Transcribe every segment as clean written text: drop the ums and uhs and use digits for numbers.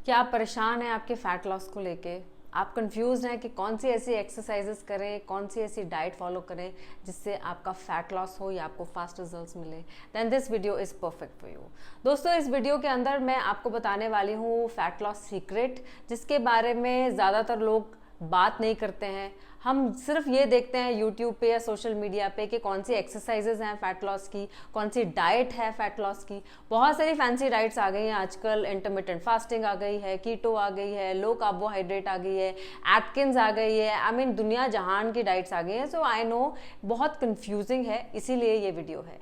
क्या आप परेशान हैं आपके फैट लॉस को लेके? आप कंफ्यूज हैं कि कौन सी ऐसी एक्सरसाइजेस करें, कौन सी ऐसी डाइट फॉलो करें जिससे आपका फैट लॉस हो या आपको फास्ट रिजल्ट्स मिले? Then this video is perfect for you. दोस्तों, इस वीडियो के अंदर मैं आपको बताने वाली हूँ फैट लॉस सीक्रेट, जिसके बारे में ज़्यादातर लोग बात नहीं करते हैं। हम सिर्फ ये देखते हैं यूट्यूब पे या सोशल मीडिया पे कि कौन सी एक्सरसाइजेज हैं फैट लॉस की, कौन सी डाइट है फैट लॉस की। बहुत सारी फैंसी डाइट्स आ गई हैं आजकल। इंटरमिटेंट फास्टिंग आ गई है, कीटो आ गई है, लो कार्बोहाइड्रेट आ गई है, एटकिंस आ गई है। आई मीन दुनिया जहान की डाइट्स आ गई हैं। सो आई नो बहुत कंफ्यूजिंग है, इसीलिए ये वीडियो है।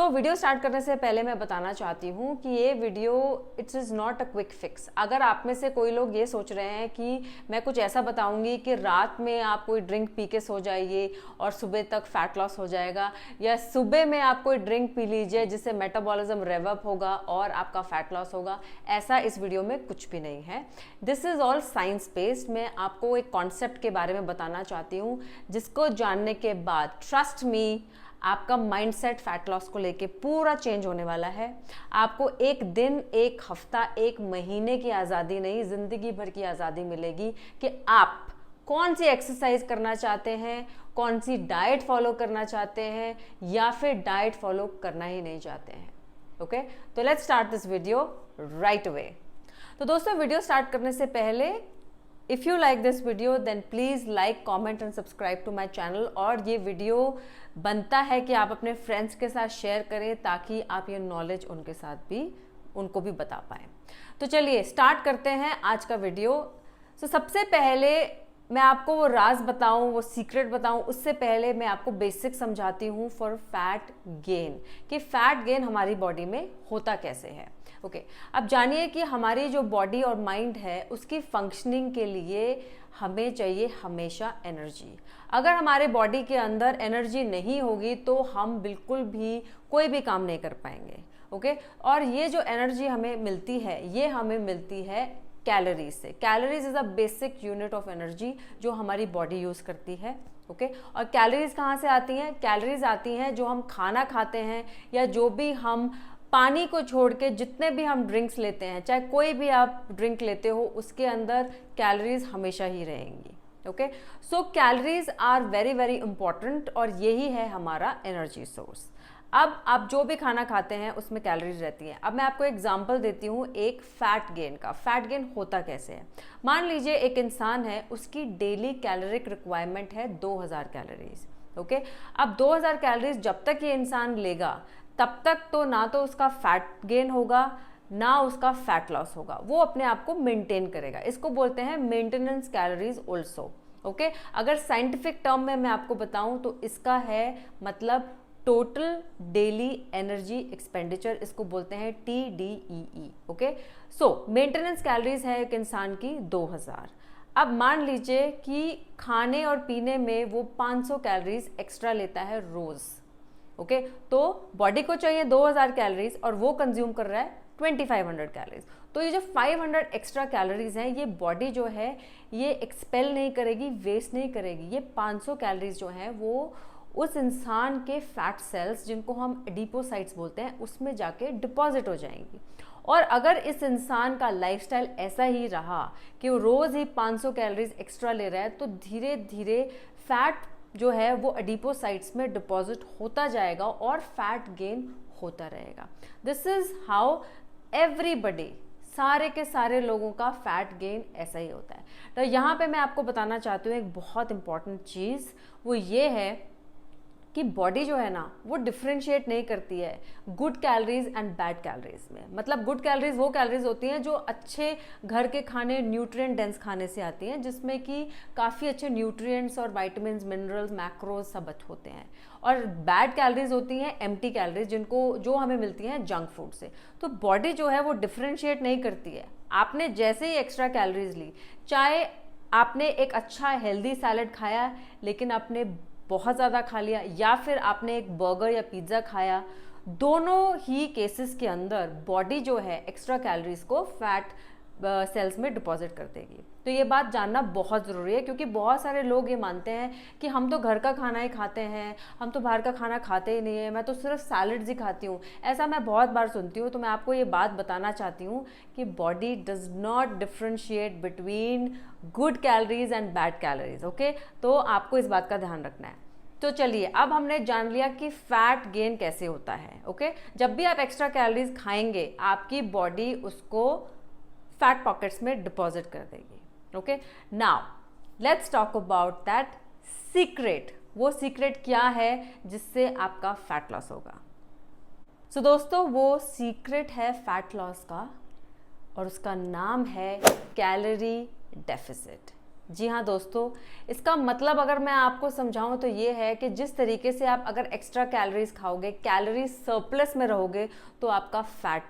वीडियो स्टार्ट करने से पहले मैं बताना चाहती हूँ कि ये video it's is not a quick fix. अगर आप में से कोई लोग ये सोच रहे हैं कि मैं कुछ ऐसा बताऊंगी कि रात में आप कोई ड्रिंक पी के सो जाइए और सुबह तक फैट लॉस हो जाएगा, या सुबह में आप कोई ड्रिंक पी लीजिए जिससे मेटाबॉलिज्म रेव अप होगा और आपका फैट लॉस होगा, ऐसा इस वीडियो में कुछ भी नहीं है। This is all science based. मैं आपको एक कॉन्सेप्ट के बारे में बताना चाहती हूँ जिसको जानने के बाद ट्रस्ट मी, आपका माइंडसेट फैट लॉस को लेके पूरा चेंज होने वाला है। आपको एक दिन, एक हफ्ता, एक महीने की आज़ादी नहीं, ज़िंदगी भर की आज़ादी मिलेगी कि आप कौन सी एक्सरसाइज करना चाहते हैं, कौन सी डाइट फॉलो करना चाहते हैं, या फिर डाइट फॉलो करना ही नहीं चाहते हैं। ओके, तो let's start this video right away. तो दोस्तों, वीडियो स्टार्ट करने से पहले if you like this video then please like, comment and subscribe to my channel. और ये वीडियो बनता है कि आप अपने फ्रेंड्स के साथ शेयर करें ताकि आप ये नॉलेज उनको भी बता पाएँ। तो चलिए स्टार्ट करते हैं आज का वीडियो। सबसे पहले मैं आपको वो राज बताऊं, वो सीक्रेट बताऊं, उससे पहले मैं आपको बेसिक समझाती हूँ फॉर फैट गेन, कि फैट गेन हमारी बॉडी में होता कैसे है। ओके, अब जानिए कि हमारी जो बॉडी और माइंड है उसकी फंक्शनिंग के लिए हमें चाहिए हमेशा एनर्जी। अगर हमारे बॉडी के अंदर एनर्जी नहीं होगी तो हम बिल्कुल भी कोई भी काम नहीं कर पाएंगे। ओके, और ये जो एनर्जी हमें मिलती है, ये हमें मिलती है कैलोरीज से। Calories is a basic unit of energy जो हमारी बॉडी यूज करती है। ओके, और कैलोरीज कहाँ से आती हैं? कैलोरीज आती हैं जो हम खाना खाते हैं, या जो भी हम पानी को छोड़ के जितने भी हम ड्रिंक्स लेते हैं, चाहे कोई भी आप ड्रिंक लेते हो, उसके अंदर कैलोरीज हमेशा ही रहेंगी। Okay, so calories are very very important और यही है हमारा एनर्जी सोर्स। अब आप जो भी खाना खाते हैं उसमें कैलोरीज रहती हैं। अब मैं आपको एग्जांपल देती हूँ एक फैट गेन का। फैट गेन होता कैसे है? मान लीजिए एक इंसान है, उसकी डेली कैलोरिक रिक्वायरमेंट है 2000 कैलोरीज। ओके, अब 2000 कैलोरीज जब तक ये इंसान लेगा तब तक तो ना तो उसका फैट गेन होगा ना उसका फैट लॉस होगा, वो अपने आप को मेंटेन करेगा। इसको बोलते हैं मेंटेनेंस कैलोरीज ऑल्सो। ओके, अगर साइंटिफिक टर्म में मैं आपको बताऊं तो इसका है मतलब टोटल डेली एनर्जी एक्सपेंडिचर, इसको बोलते हैं TDEE। ओके, सो मेंटेनेंस कैलोरीज है एक इंसान की 2000। अब मान लीजिए कि खाने और पीने में वो 500 कैलोरीज एक्स्ट्रा लेता है रोज। ओके, तो बॉडी को चाहिए 2000 कैलोरीज और वो कंज्यूम कर रहा है 2500 कैलोरीज। तो ये जो 500 एक्स्ट्रा कैलोरीज हैं, ये बॉडी जो है ये एक्सपेल नहीं करेगी, वेस्ट नहीं करेगी। ये 500 कैलोरीज जो हैं वो उस इंसान के फैट सेल्स, जिनको हम एडिपोसाइट्स बोलते हैं, उसमें जाके डिपॉजिट हो जाएंगी। और अगर इस इंसान का लाइफस्टाइल ऐसा ही रहा कि वो रोज़ ही 500 कैलोरीज एक्स्ट्रा ले रहा है, तो धीरे धीरे फैट जो है वो एडिपोसाइट्स में डिपॉजिट होता जाएगा और फैट गेन होता रहेगा। दिस इज हाउ एवरीबडी, सारे के सारे लोगों का फैट गेन ऐसा ही होता है। तो यहाँ पे मैं आपको बताना चाहती हूँ एक बहुत इंपॉर्टेंट चीज़, वो ये है कि बॉडी जो है ना वो डिफ्रेंशिएट नहीं करती है good calories and bad calories में। मतलब गुड कैलोरीज वो कैलोरीज होती हैं जो अच्छे घर के खाने, न्यूट्रिएंट डेंस खाने से आती हैं, जिसमें कि काफ़ी अच्छे न्यूट्रिएंट्स और विटामिन्स, मिनरल्स, मैक्रोज सब होते हैं। और बैड कैलोरीज होती हैं एम्प्टी कैलोरीज, जो हमें मिलती हैं जंक फूड से। तो बॉडी जो है वो डिफ्रेंशिएट नहीं करती है। आपने जैसे ही एक्स्ट्रा कैलोरीज ली, चाहे आपने एक अच्छा हेल्दी सैलेड खाया लेकिन आपने बहुत ज़्यादा खा लिया, या फिर आपने एक बर्गर या पिज़्ज़ा खाया, दोनों ही केसेस के अंदर बॉडी जो है एक्स्ट्रा कैलोरीज को फैट सेल्स में डिपॉजिट कर देगी। तो ये बात जानना बहुत ज़रूरी है, क्योंकि बहुत सारे लोग ये मानते हैं कि हम तो घर का खाना ही खाते हैं, हम तो बाहर का खाना खाते ही नहीं है, मैं तो सिर्फ सैलड्स ही खाती हूँ। ऐसा मैं बहुत बार सुनती हूँ। तो मैं आपको ये बात बताना चाहती हूँ कि body does not differentiate between good calories and bad calories. Okay, तो आपको इस बात का ध्यान रखना है। तो चलिए, अब हमने जान लिया कि फैट गेन कैसे होता है। ओके, जब भी आप एक्स्ट्रा कैलोरीज खाएंगे आपकी बॉडी उसको फैट पॉकेट्स में डिपॉजिट कर देगी। Okay, now let's talk about that secret. वो सीक्रेट क्या है जिससे आपका फैट लॉस होगा? सो दोस्तों, वो सीक्रेट है फैट लॉस का, और उसका नाम है कैलोरी डेफिसिट। जी हाँ दोस्तों, इसका मतलब अगर मैं आपको समझाऊं तो ये है कि जिस तरीके से आप अगर एक्स्ट्रा कैलोरीज खाओगे, कैलोरी सरप्लस में रहोगे, तो आपका फैट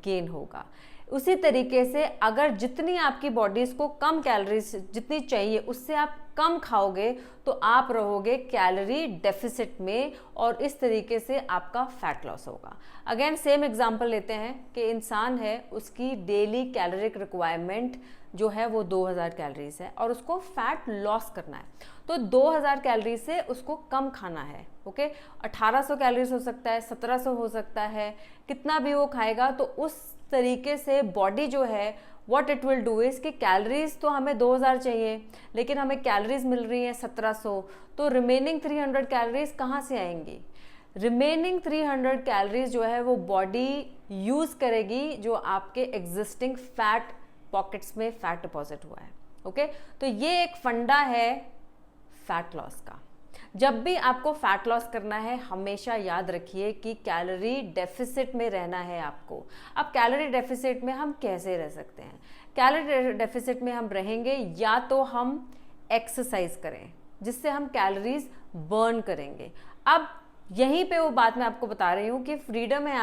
गेन होगा। उसी तरीके से अगर जितनी आपकी बॉडीज को कम कैलोरीज जितनी चाहिए उससे आप कम खाओगे, तो आप रहोगे कैलोरी डेफिसिट में, और इस तरीके से आपका फैट लॉस होगा। अगेन सेम एग्जांपल लेते हैं कि इंसान है, उसकी डेली कैलोरिक रिक्वायरमेंट जो है वो 2000 कैलोरीज है, और उसको फैट लॉस करना है। तो 2000 कैलोरी से उसको कम खाना है। ओके, 1800 कैलोरीज हो सकता है, 1700 हो सकता है, कितना भी वो खाएगा। तो उस तरीके से बॉडी जो है what it will do is कि कैलोरीज तो हमें 2000 चाहिए, लेकिन हमें कैलोरीज मिल रही हैं 1700, तो रिमेनिंग 300 कैलोरीज कहाँ से आएंगी? रिमेनिंग 300 कैलोरीज जो है वो बॉडी यूज करेगी जो आपके एग्जिस्टिंग फैट पॉकेट्स में फैट डिपॉजिट हुआ है। ओके, तो ये एक फंडा है फैट लॉस का। जब भी आपको फैट लॉस करना है, हमेशा याद रखिए कि कैलोरी डेफिसिट में रहना है आपको। अब कैलोरी डेफिसिट में हम कैसे रह सकते हैं? कैलोरी डेफिसिट में हम रहेंगे या तो हम एक्सरसाइज करें जिससे हम कैलोरीज बर्न करेंगे। अब यहीं पे वो बात मैं आपको बता रही हूँ कि फ्रीडम है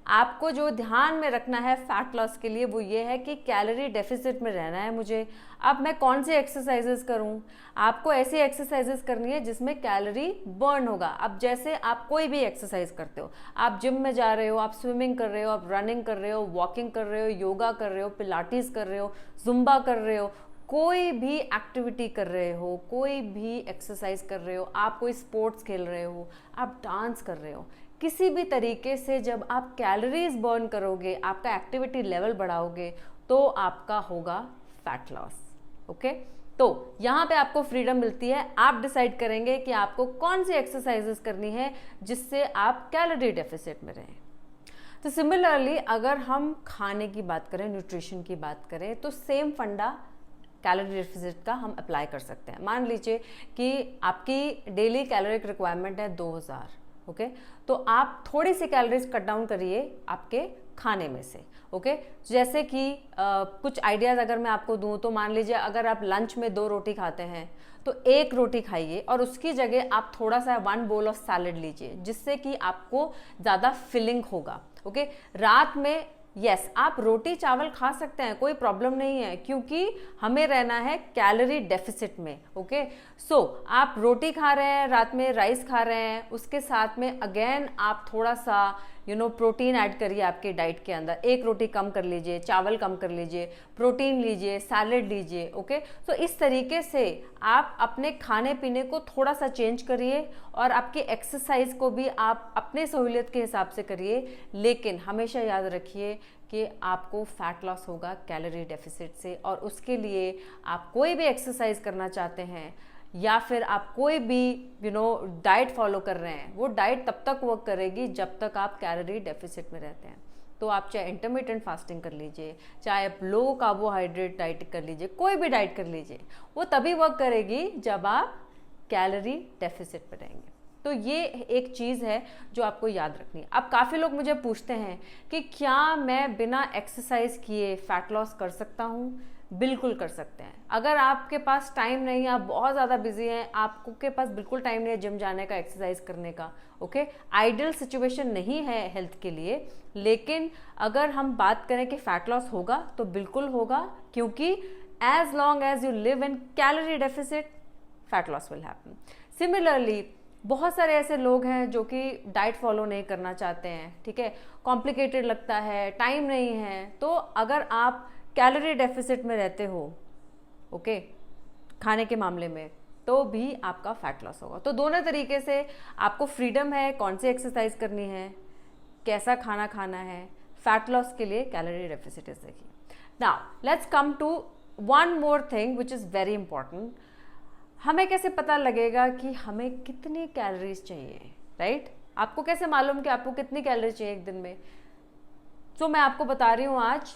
आपको जो ध्यान में रखना है फैट लॉस के लिए, वो ये है कि कैलोरी डेफिसिट में रहना है मुझे। अब मैं कौन सी एक्सरसाइजेस करूं? आपको ऐसी एक्सरसाइजेस करनी है जिसमें कैलोरी बर्न होगा। अब जैसे आप कोई भी एक्सरसाइज करते हो, आप जिम में जा रहे हो, आप स्विमिंग कर रहे हो, आप रनिंग कर रहे हो, वॉकिंग कर रहे हो, योगा कर रहे हो, पिलाटीज कर रहे हो, जुम्बा कर रहे हो, कोई भी एक्टिविटी कर रहे हो, कोई भी एक्सरसाइज कर रहे हो, आप कोई स्पोर्ट्स खेल रहे हो, आप डांस कर रहे हो, किसी भी तरीके से जब आप कैलोरीज बर्न करोगे, आपका एक्टिविटी लेवल बढ़ाओगे, तो आपका होगा फैट लॉस। ओके, तो यहाँ पे आपको फ्रीडम मिलती है, आप डिसाइड करेंगे कि आपको कौन सी एक्सरसाइजेस करनी है जिससे आप कैलोरी डेफिसिट में रहें। तो सिमिलरली अगर हम खाने की बात करें, न्यूट्रिशन की बात करें, तो सेम फंडा कैलोरी डेफिसिट का हम अप्लाई कर सकते हैं। मान लीजिए कि आपकी डेली कैलोरिक रिक्वायरमेंट है 2000। ओके, तो आप थोड़ी सी कैलोरीज कट डाउन करिए आपके खाने में से। ओके, जैसे कि कुछ आइडियाज़ अगर मैं आपको दूं, तो मान लीजिए अगर आप लंच में 2 रोटी खाते हैं तो 1 रोटी खाइए, और उसकी जगह आप थोड़ा सा 1 बोल ऑफ सैलड लीजिए, जिससे कि आपको ज़्यादा फिलिंग होगा। ओके, रात में यस आप रोटी चावल खा सकते हैं, कोई प्रॉब्लम नहीं है, क्योंकि हमें रहना है कैलोरी डेफिसिट में। ओके, सो आप रोटी खा रहे हैं, रात में राइस खा रहे हैं, उसके साथ में अगेन आप थोड़ा सा प्रोटीन ऐड करिए आपके डाइट के अंदर। 1 रोटी कम कर लीजिए, चावल कम कर लीजिए, प्रोटीन लीजिए, सैलेड लीजिए। ओके, तो इस तरीके से आप अपने खाने पीने को थोड़ा सा चेंज करिए, और आपकी एक्सरसाइज को भी आप अपने सहूलियत के हिसाब से करिए, लेकिन हमेशा याद रखिए कि आपको फैट लॉस होगा कैलोरी डेफिसिट से। और उसके लिए आप कोई भी एक्सरसाइज करना चाहते हैं या फिर आप कोई भी डाइट फॉलो कर रहे हैं, वो डाइट तब तक वर्क करेगी जब तक आप कैलोरी डेफिसिट में रहते हैं। तो आप चाहे इंटरमिटेंट फास्टिंग कर लीजिए, चाहे आप लो कार्बोहाइड्रेट डाइट कर लीजिए, कोई भी डाइट कर लीजिए, वो तभी वर्क करेगी जब आप कैलोरी डेफिसिट में रहेंगे। तो ये एक चीज़ है जो आपको याद रखनी है। अब काफ़ी लोग मुझे पूछते हैं कि क्या मैं बिना एक्सरसाइज किए फैट लॉस कर सकता हूँ? बिल्कुल कर सकते हैं। अगर आपके पास टाइम नहीं है, आप बहुत ज़्यादा बिजी हैं, आपके पास बिल्कुल टाइम नहीं है जिम जाने का, एक्सरसाइज करने का, ओके, आइडियल सिचुएशन नहीं है हेल्थ के लिए, लेकिन अगर हम बात करें कि फैट लॉस होगा तो बिल्कुल होगा, क्योंकि as long as you live in calorie deficit fat loss will happen. Similarly बहुत सारे ऐसे लोग हैं जो कि डाइट फॉलो नहीं करना चाहते हैं, ठीक है, कॉम्प्लिकेटेड लगता है, टाइम नहीं है, तो अगर आप कैलोरी डेफिसिट में रहते हो, ओके, खाने के मामले में, तो भी आपका फैट लॉस होगा। तो दोनों तरीके से आपको फ्रीडम है कौन सी एक्सरसाइज करनी है, कैसा खाना खाना है। फैट लॉस के लिए calorie deficit is the key. Now let's come to one more thing which is very important. हमें कैसे पता लगेगा कि हमें कितनी कैलोरीज चाहिए, राइट? आपको कैसे मालूम कि आपको कितनी कैलोरीज चाहिए एक दिन में? तो मैं आपको बता रही हूँ आज,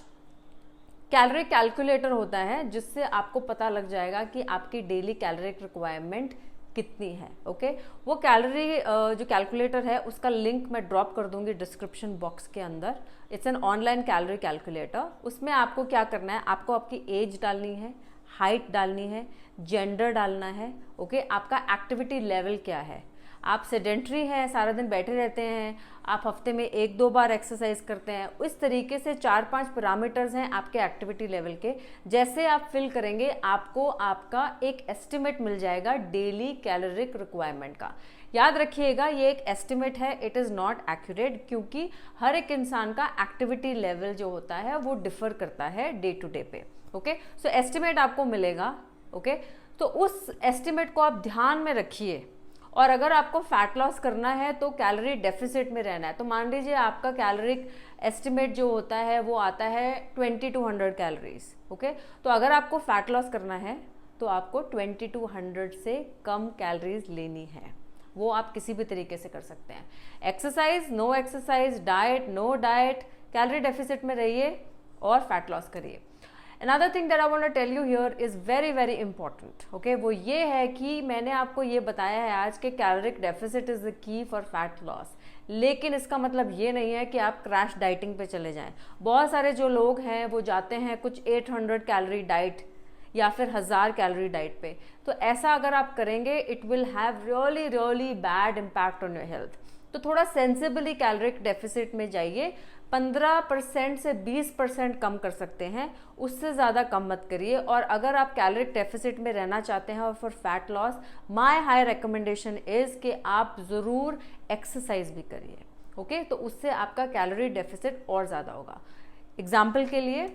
कैलोरी कैलकुलेटर होता है जिससे आपको पता लग जाएगा कि आपकी डेली कैलोरिक रिक्वायरमेंट कितनी है, ओके? वो कैलोरी जो कैलकुलेटर है उसका लिंक मैं ड्रॉप कर दूंगी डिस्क्रिप्शन बॉक्स के अंदर। It's an online calorie calculator. उसमें आपको क्या करना है, आपको आपकी एज डालनी है, हाइट डालनी है, जेंडर डालना है, ओके? आपका एक्टिविटी लेवल क्या है, आप सेडेंट्री हैं, सारा दिन बैठे रहते हैं, आप हफ्ते में 1-2 बार एक्सरसाइज करते हैं, इस तरीके से 4-5 पैरामीटर्स हैं आपके एक्टिविटी लेवल के। जैसे आप फिल करेंगे आपको आपका एक एस्टिमेट मिल जाएगा डेली कैलोरिक रिक्वायरमेंट का। याद रखिएगा ये एक एस्टिमेट है, इट इज़ नॉट एक्यूरेट, क्योंकि हर एक इंसान का एक्टिविटी लेवल जो होता है वो डिफर करता है डे टू डे पे, ओके? सो एस्टिमेट आपको मिलेगा, ओके? तो उस एस्टिमेट को आप ध्यान में रखिए। और अगर आपको फैट लॉस करना है तो कैलोरी डेफिसिट में रहना है, तो मान लीजिए आपका कैलोरिक एस्टिमेट जो होता है वो आता है 20 to 100 कैलोरीज, ओके? तो अगर आपको फैट लॉस करना है तो आपको 20 to 100 से कम कैलोरीज लेनी है। वो आप किसी भी तरीके से कर सकते हैं, exercise, no exercise, diet, no diet, calorie deficit में रहिए और फैट लॉस करिए। Another thing that I want to tell you here is very very important, okay? वो ये है कि मैंने आपको ये बताया है आज के कैलोरिक डेफिसिट इज द की फॉर फैट लॉस, लेकिन इसका मतलब ये नहीं है कि आप क्रैश डाइटिंग पे चले जाएं। बहुत सारे जो लोग हैं वो जाते हैं कुछ 800 कैलोरी डाइट या फिर 1000 कैलोरी डाइट पे, तो ऐसा अगर आप करेंगे it will have really really bad impact on your health. तो थोड़ा सेंसिबली कैलोरिक डेफिसिट में जाइए, 15% से 20% कम कर सकते हैं, उससे ज़्यादा कम मत करिए। और अगर आप कैलोरिक डेफिसिट में रहना चाहते हैं और for fat loss, my high recommendation is कि आप ज़रूर एक्सरसाइज भी करिए, ओके? तो उससे आपका कैलोरी डेफिसिट और ज़्यादा होगा। एग्जाम्पल के लिए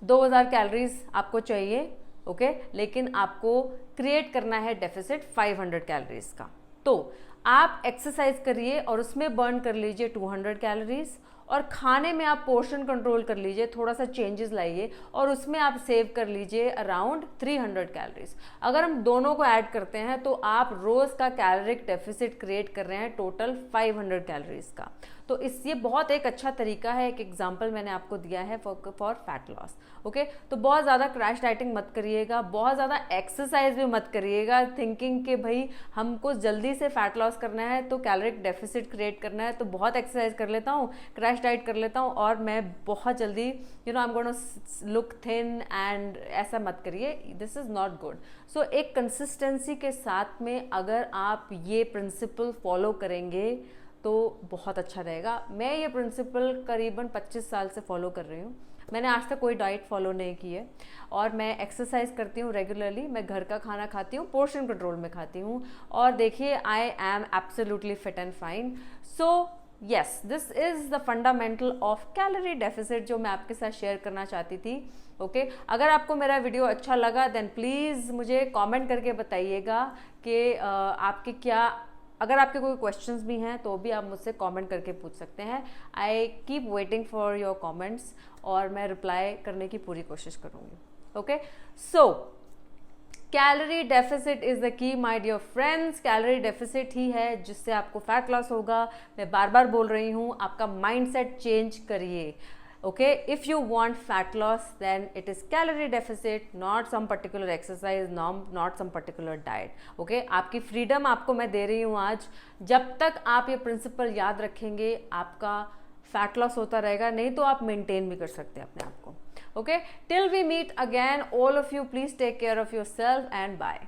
2000 कैलोरीज आपको चाहिए, ओके? लेकिन आपको क्रिएट करना है डेफिसिट 500 कैलोरीज का, तो आप एक्सरसाइज करिए और उसमें बर्न कर लीजिए 200 कैलोरीज, और खाने में आप पोर्शन कंट्रोल कर लीजिए, थोड़ा सा चेंजेस लाइए और उसमें आप सेव कर लीजिए अराउंड 300 कैलोरीज। अगर हम दोनों को ऐड करते हैं तो आप रोज़ का कैलोरिक डेफिसिट क्रिएट कर रहे हैं टोटल 500 कैलोरीज का। तो ये बहुत एक अच्छा तरीका है, एक एग्जाम्पल मैंने आपको दिया है फॉर फैट लॉस, ओके? तो बहुत ज़्यादा क्रैश डाइटिंग मत करिएगा, बहुत ज़्यादा एक्सरसाइज भी मत करिएगा थिंकिंग कि भाई हमको जल्दी से फैट लॉस करना है तो कैलोरिक डेफिसिट क्रिएट करना है, तो बहुत एक्सरसाइज कर लेता हूँ, क्रैश डाइट कर लेता हूँ और मैं बहुत जल्दी I am gonna look thin, and ऐसा मत करिए, दिस इज़ नॉट गुड। सो एक कंसिस्टेंसी के साथ में अगर आप ये प्रिंसिपल फॉलो करेंगे तो बहुत अच्छा रहेगा। मैं ये प्रिंसिपल करीबन 25 साल से फॉलो कर रही हूँ, मैंने आज तक कोई डाइट फॉलो नहीं की है, और मैं एक्सरसाइज करती हूँ रेगुलरली, मैं घर का खाना खाती हूँ, पोर्शन कंट्रोल में खाती हूँ, और देखिए I am absolutely fit and fine. So yes, this is the fundamental of calorie deficit जो मैं आपके साथ शेयर करना चाहती थी, ओके? अगर आपको मेरा वीडियो अच्छा लगा देन प्लीज़ मुझे कमेंट करके बताइएगा कि आपके क्या, अगर आपके कोई क्वेश्चंस भी हैं तो भी आप मुझसे कमेंट करके पूछ सकते हैं। I keep waiting for your comments और मैं रिप्लाई करने की पूरी कोशिश करूँगी, okay? So calorie deficit is the key my dear friends, calorie deficit ही है जिससे आपको फैट लॉस होगा। मैं बार बार बोल रही हूँ, आपका माइंडसेट चेंज करिए, okay? If you want fat loss then it is calorie deficit, not some particular exercise, not some particular diet, okay? आपकी फ्रीडम आपको मैं दे रही हूँ आज, जब तक आप ये प्रिंसिपल याद रखेंगे आपका फैट लॉस होता रहेगा, नहीं तो आप मेंटेन भी कर सकते हैं अपने आप को, okay? Till we meet again, all of you please take care of yourself and bye.